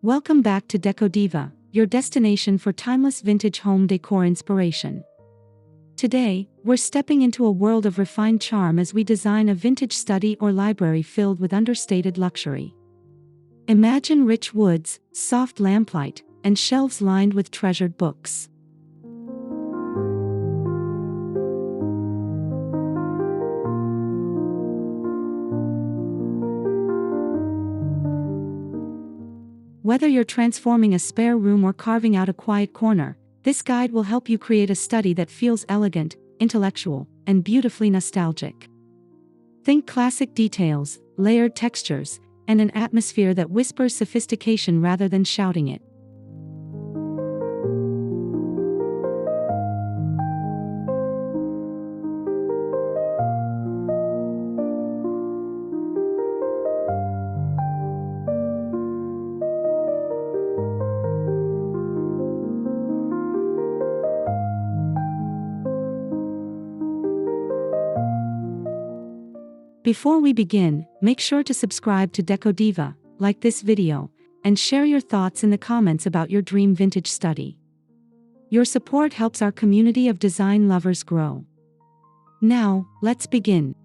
Welcome back to Deco Diva, your destination for timeless vintage home decor inspiration. Today, we're stepping into a world of refined charm as we design a vintage study or library filled with understated luxury. Imagine rich woods, soft lamplight, and shelves lined with treasured books. Whether you're transforming a spare room or carving out a quiet corner, this guide will help you create a study that feels elegant, intellectual, and beautifully nostalgic. Think classic details, layered textures, and an atmosphere that whispers sophistication rather than shouting it. Before we begin, make sure to subscribe to Deco Diva, like this video, and share your thoughts in the comments about your dream vintage study. Your support helps our community of design lovers grow. Now, let's begin.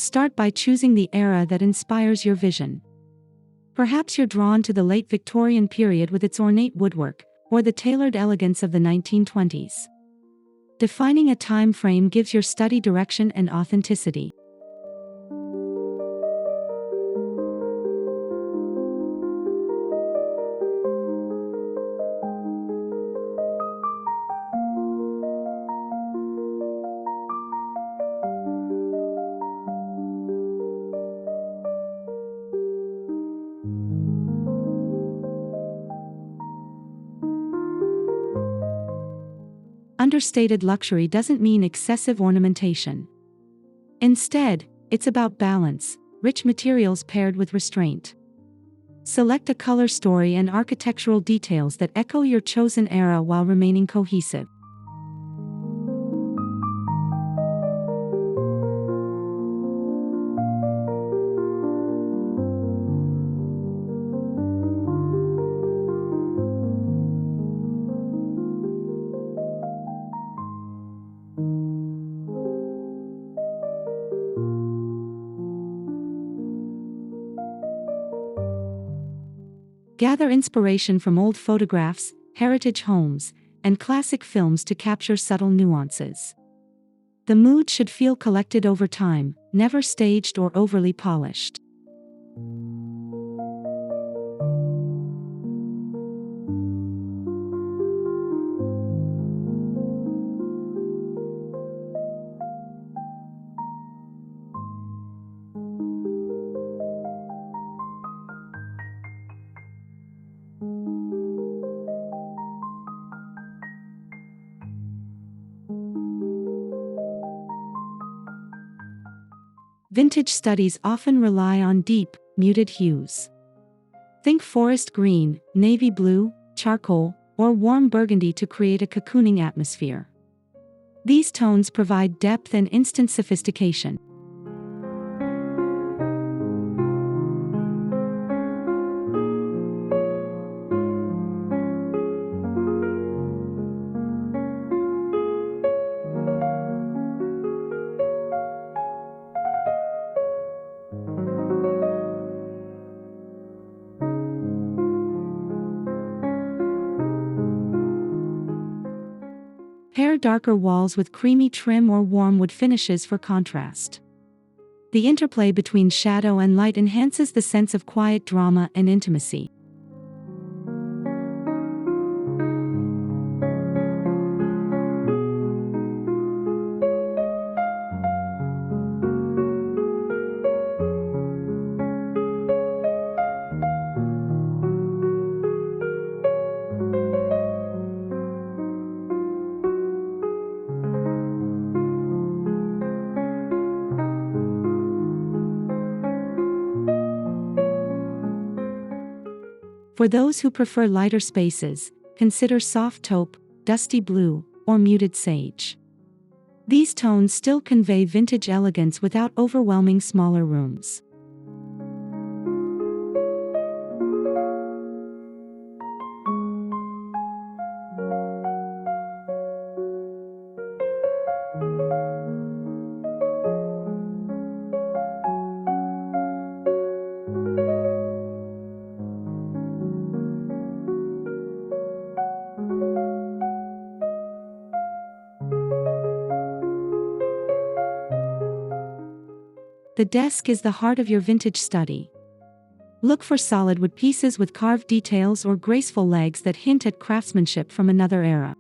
Start by choosing the era that inspires your vision. Perhaps you're drawn to the late Victorian period with its ornate woodwork, or the tailored elegance of the 1920s. Defining a time frame gives your study direction and authenticity. Understated luxury doesn't mean excessive ornamentation. Instead, it's about balance, rich materials paired with restraint. Select a color story and architectural details that echo your chosen era while remaining cohesive. Gather inspiration from old photographs, heritage homes, and classic films to capture subtle nuances. The mood should feel collected over time, never staged or overly polished. Vintage studies often rely on deep, muted hues. Think forest green, navy blue, charcoal, or warm burgundy to create a cocooning atmosphere. These tones provide depth and instant sophistication. Pair darker walls with creamy trim or warm wood finishes for contrast. The interplay between shadow and light enhances the sense of quiet drama and intimacy. For those who prefer lighter spaces, consider soft taupe, dusty blue, or muted sage. These tones still convey vintage elegance without overwhelming smaller rooms. The desk is the heart of your vintage study. Look for solid wood pieces with carved details or graceful legs that hint at craftsmanship from another era.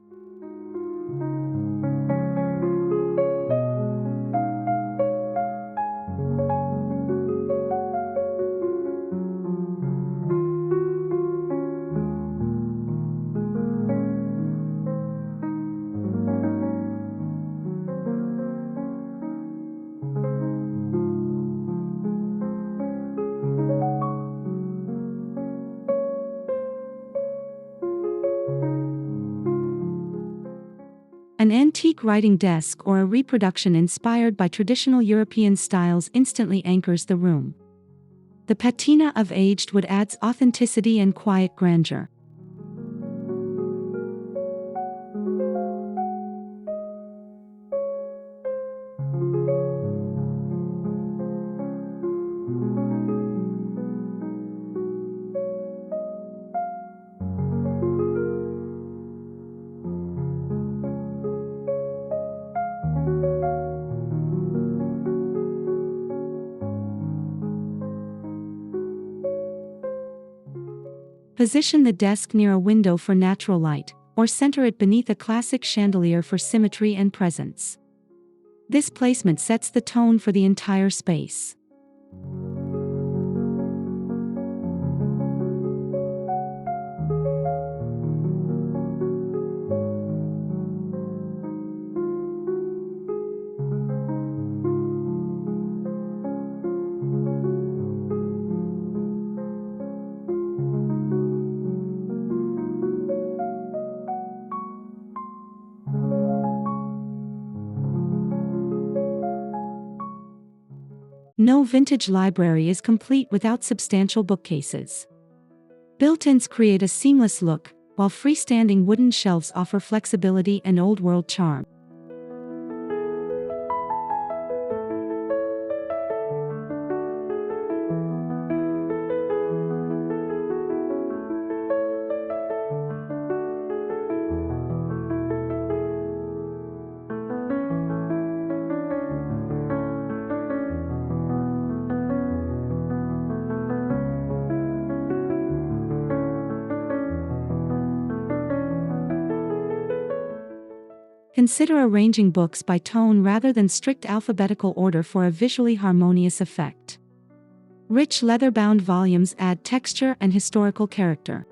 An antique writing desk or a reproduction inspired by traditional European styles instantly anchors the room. The patina of aged wood adds authenticity and quiet grandeur. Position the desk near a window for natural light, or center it beneath a classic chandelier for symmetry and presence. This placement sets the tone for the entire space. No vintage library is complete without substantial bookcases. Built-ins create a seamless look, while freestanding wooden shelves offer flexibility and old-world charm. Consider arranging books by tone rather than strict alphabetical order for a visually harmonious effect. Rich leather-bound volumes add texture and historical character.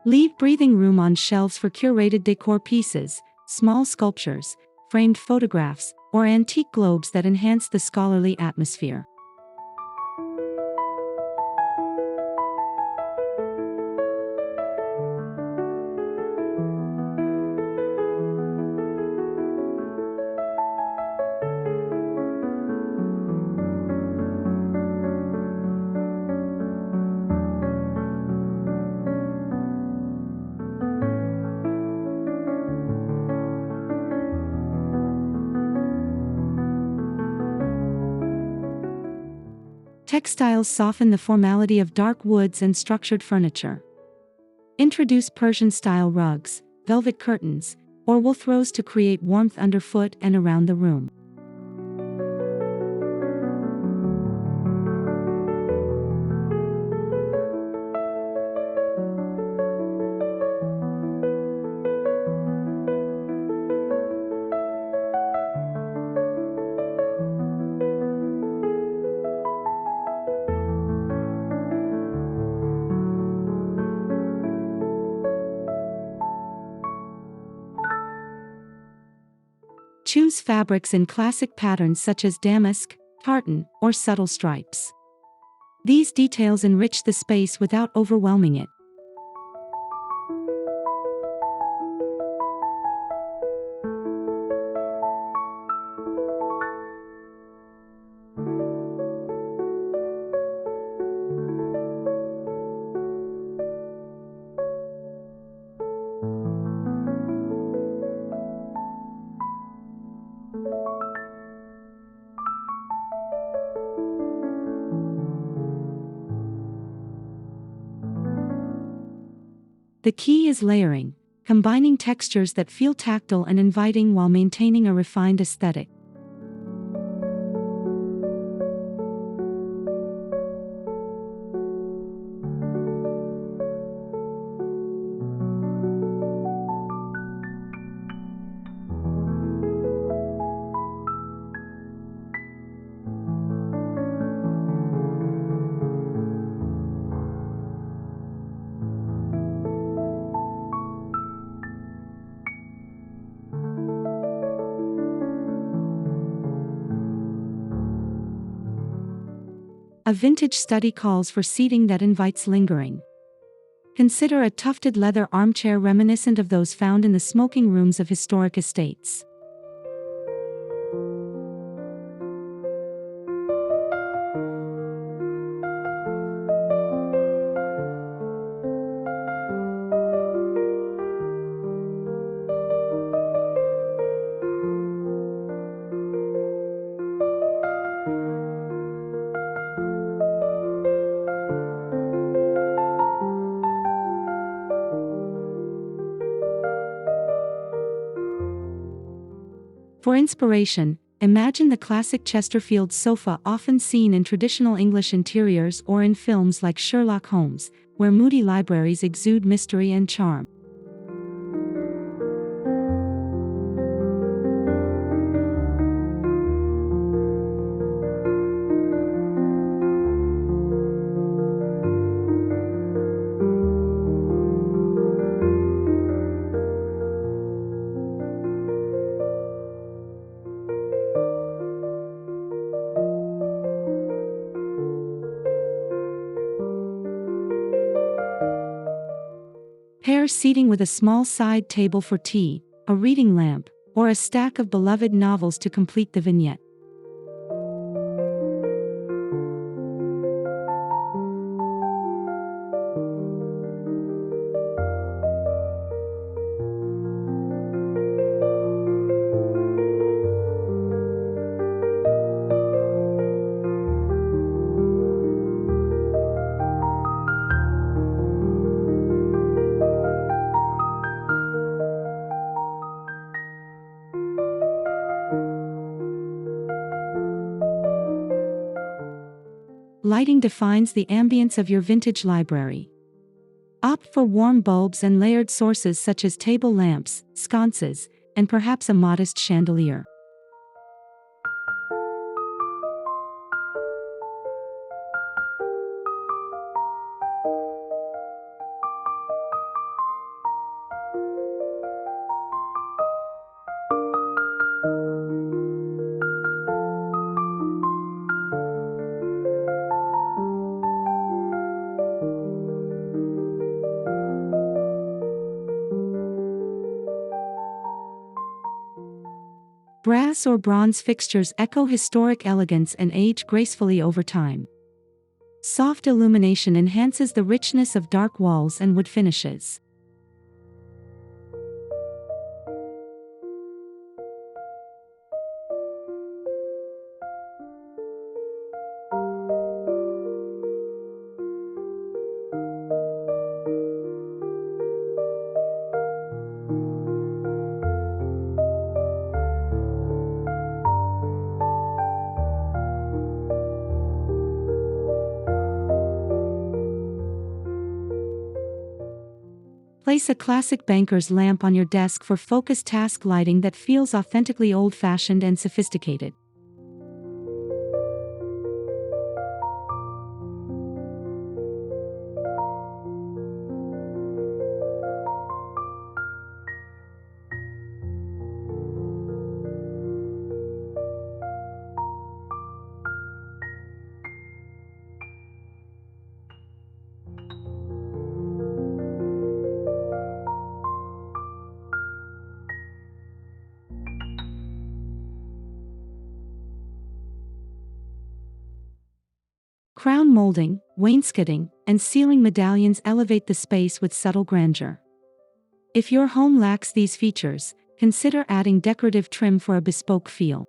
Leave breathing room on shelves for curated decor pieces, small sculptures, framed photographs, or antique globes that enhance the scholarly atmosphere. Textiles soften the formality of dark woods and structured furniture. Introduce Persian-style rugs, velvet curtains, or wool throws to create warmth underfoot and around the room. Choose fabrics in classic patterns such as damask, tartan, or subtle stripes. These details enrich the space without overwhelming it. The key is layering, combining textures that feel tactile and inviting while maintaining a refined aesthetic. A vintage study calls for seating that invites lingering. Consider a tufted leather armchair reminiscent of those found in the smoking rooms of historic estates. For inspiration, imagine the classic Chesterfield sofa often seen in traditional English interiors or in films like Sherlock Holmes, where moody libraries exude mystery and charm. Pair seating with a small side table for tea, a reading lamp, or a stack of beloved novels to complete the vignette. Lighting defines the ambience of your vintage library. Opt for warm bulbs and layered sources such as table lamps, sconces, and perhaps a modest chandelier. Brass or bronze fixtures echo historic elegance and age gracefully over time. Soft illumination enhances the richness of dark walls and wood finishes. Place a classic banker's lamp on your desk for focused task lighting that feels authentically old-fashioned and sophisticated. Crown molding, wainscoting, and ceiling medallions elevate the space with subtle grandeur. If your home lacks these features, consider adding decorative trim for a bespoke feel.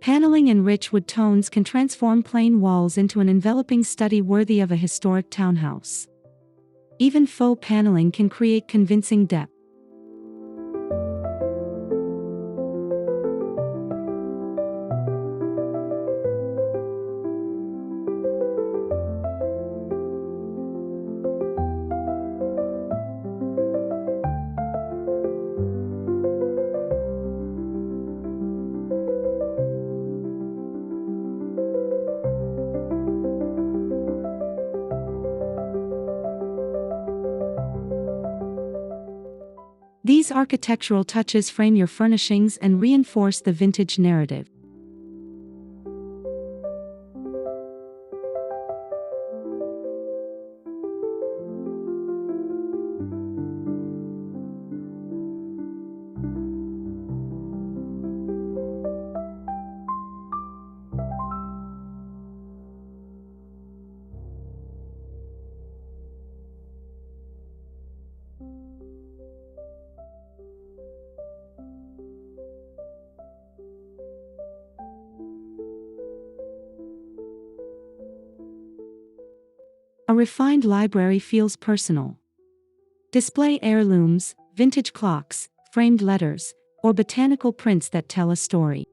Paneling in rich wood tones can transform plain walls into an enveloping study worthy of a historic townhouse. Even faux paneling can create convincing depth. These architectural touches frame your furnishings and reinforce the vintage narrative. A refined library feels personal. Display heirlooms, vintage clocks, framed letters, or botanical prints that tell a story.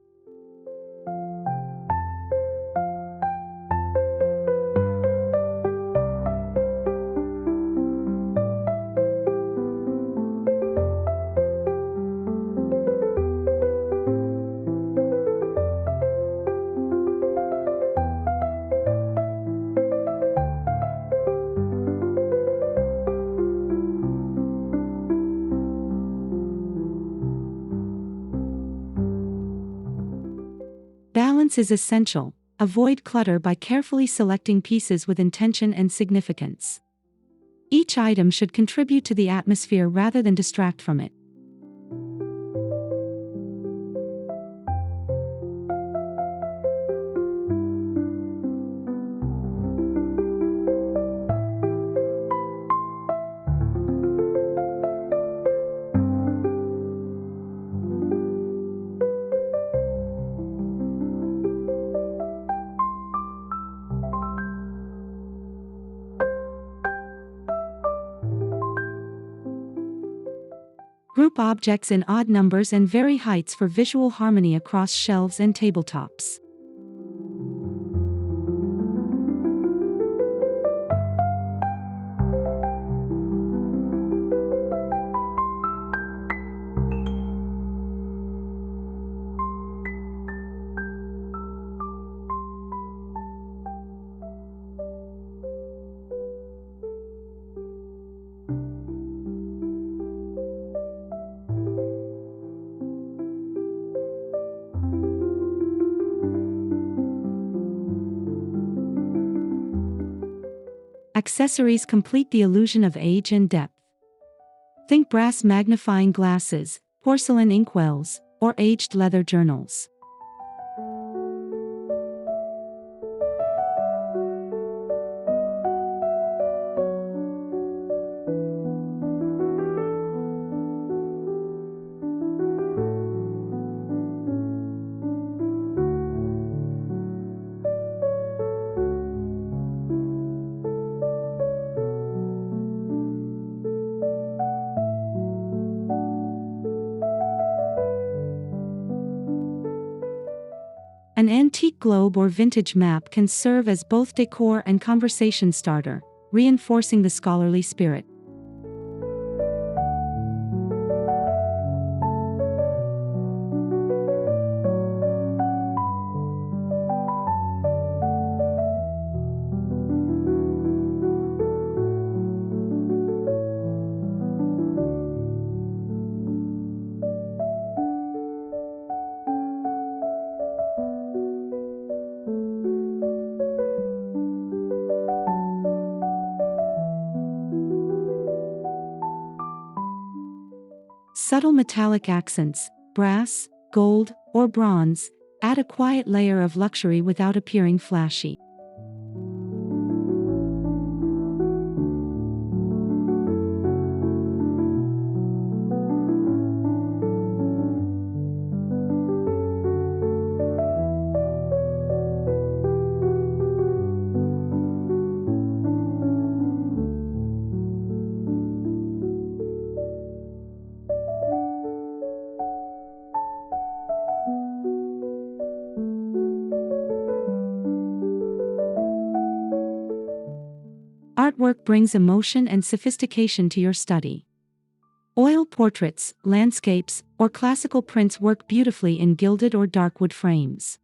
Balance is essential. Avoid clutter by carefully selecting pieces with intention and significance. Each item should contribute to the atmosphere rather than distract from it. Group objects in odd numbers and vary heights for visual harmony across shelves and tabletops. Accessories complete the illusion of age and depth. Think brass magnifying glasses, porcelain inkwells, or aged leather journals. An antique globe or vintage map can serve as both decor and conversation starter, reinforcing the scholarly spirit. Subtle metallic accents, brass, gold, or bronze, add a quiet layer of luxury without appearing flashy. Artwork brings emotion and sophistication to your study. Oil portraits, landscapes, or classical prints work beautifully in gilded or dark wood frames.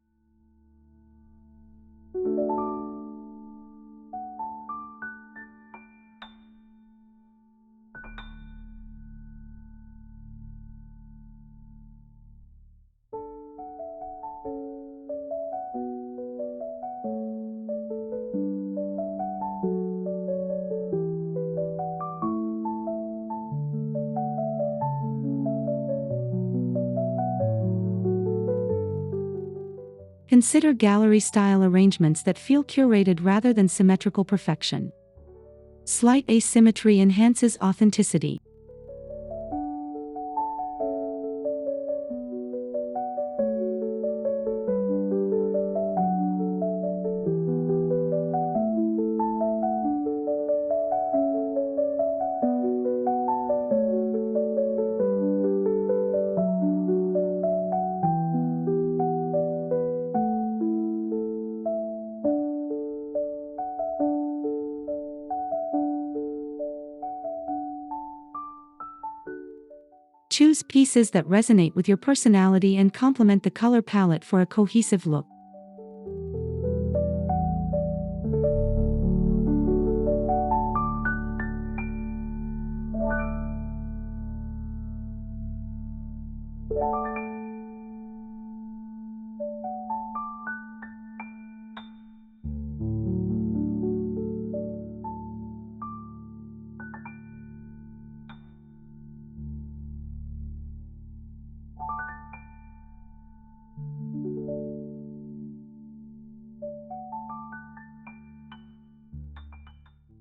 Consider gallery-style arrangements that feel curated rather than symmetrical perfection. Slight asymmetry enhances authenticity. Choose pieces that resonate with your personality and complement the color palette for a cohesive look.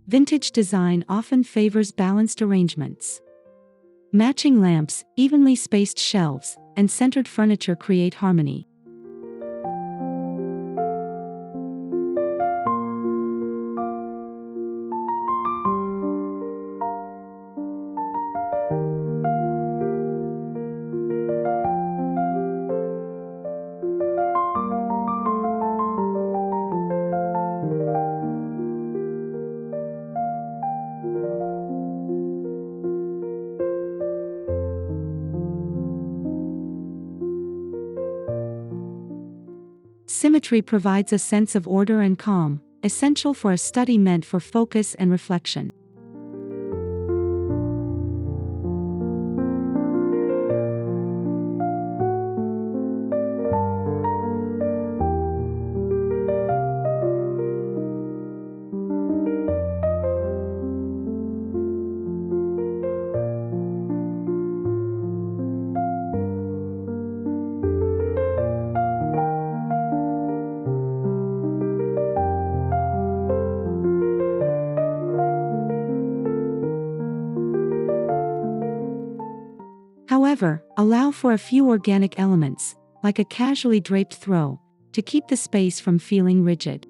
Vintage design often favors balanced arrangements. Matching lamps, evenly spaced shelves, and centered furniture create harmony. Symmetry provides a sense of order and calm, essential for a study meant for focus and reflection. However, allow for a few organic elements, like a casually draped throw, to keep the space from feeling rigid.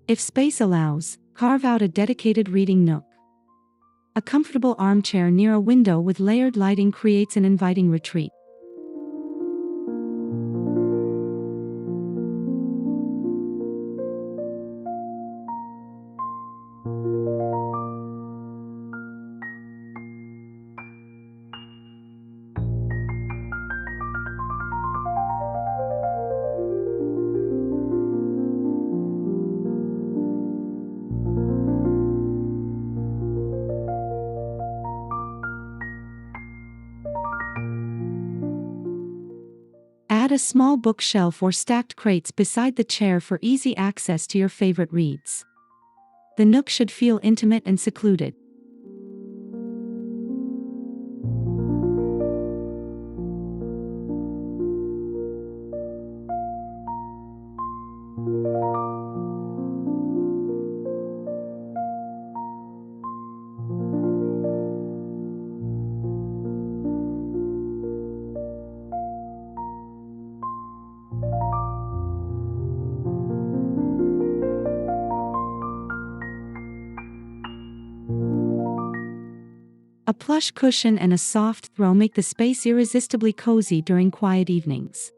If space allows, carve out a dedicated reading nook. A comfortable armchair near a window with layered lighting creates an inviting retreat. Add a small bookshelf or stacked crates beside the chair for easy access to your favorite reads. The nook should feel intimate and secluded. A plush cushion and a soft throw make the space irresistibly cozy during quiet evenings.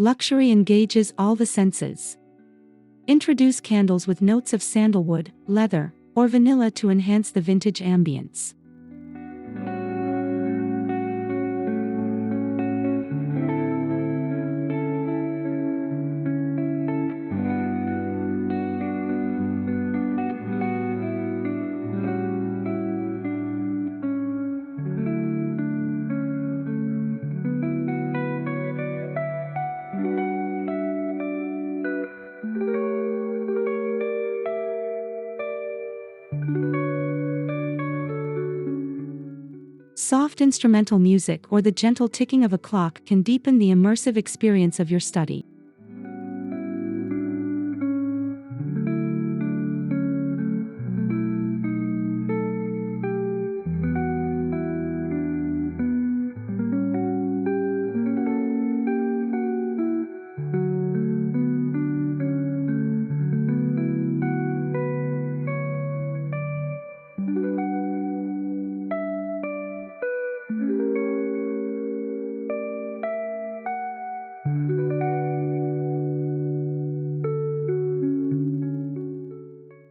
Luxury engages all the senses. Introduce candles with notes of sandalwood, leather, or vanilla to enhance the vintage ambience. Soft instrumental music or the gentle ticking of a clock can deepen the immersive experience of your study.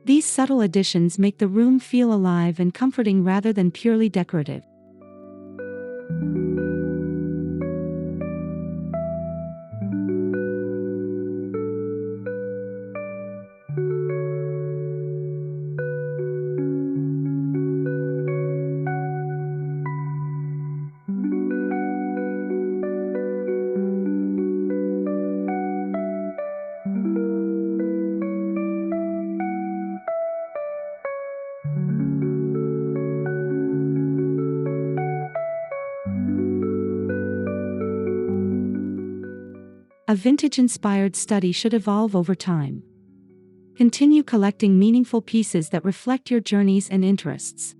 These subtle additions make the room feel alive and comforting rather than purely decorative. A vintage-inspired study should evolve over time. Continue collecting meaningful pieces that reflect your journeys and interests.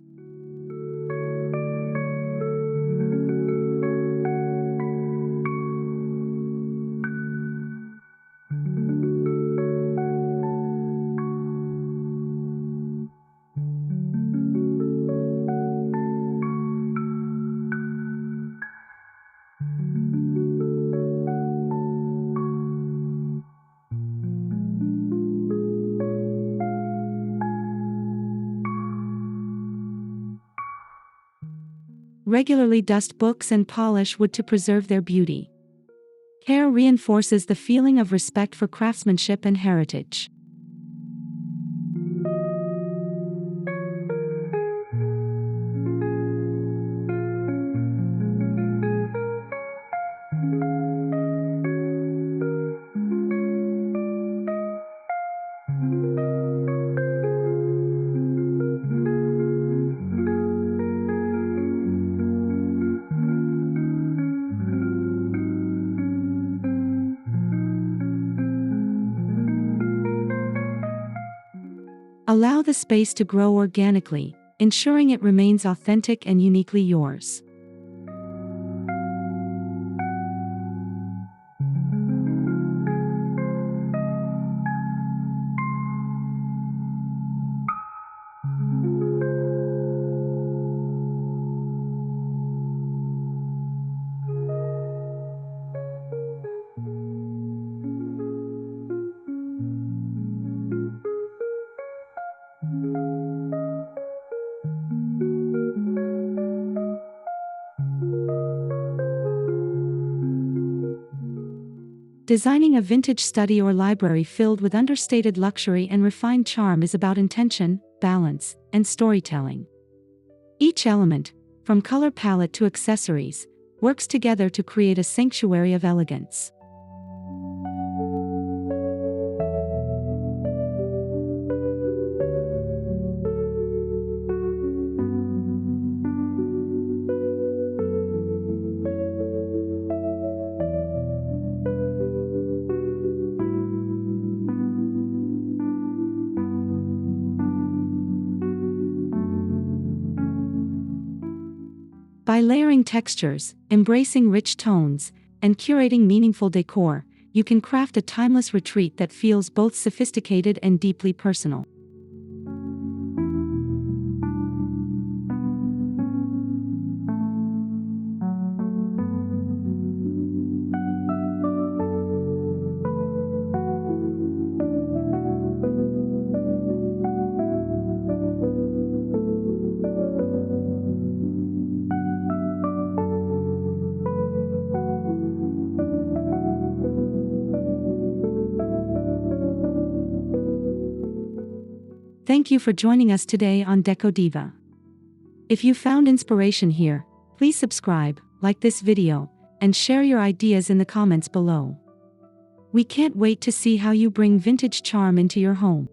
Regularly dust books and polish wood to preserve their beauty. Care reinforces the feeling of respect for craftsmanship and heritage. Allow the space to grow organically, ensuring it remains authentic and uniquely yours. Designing a vintage study or library filled with understated luxury and refined charm is about intention, balance, and storytelling. Each element, from color palette to accessories, works together to create a sanctuary of elegance. By layering textures, embracing rich tones, and curating meaningful decor, you can craft a timeless retreat that feels both sophisticated and deeply personal. Thank you for joining us today on Deco Diva. If you found inspiration here, please subscribe, like this video, and share your ideas in the comments below. We can't wait to see how you bring vintage charm into your home.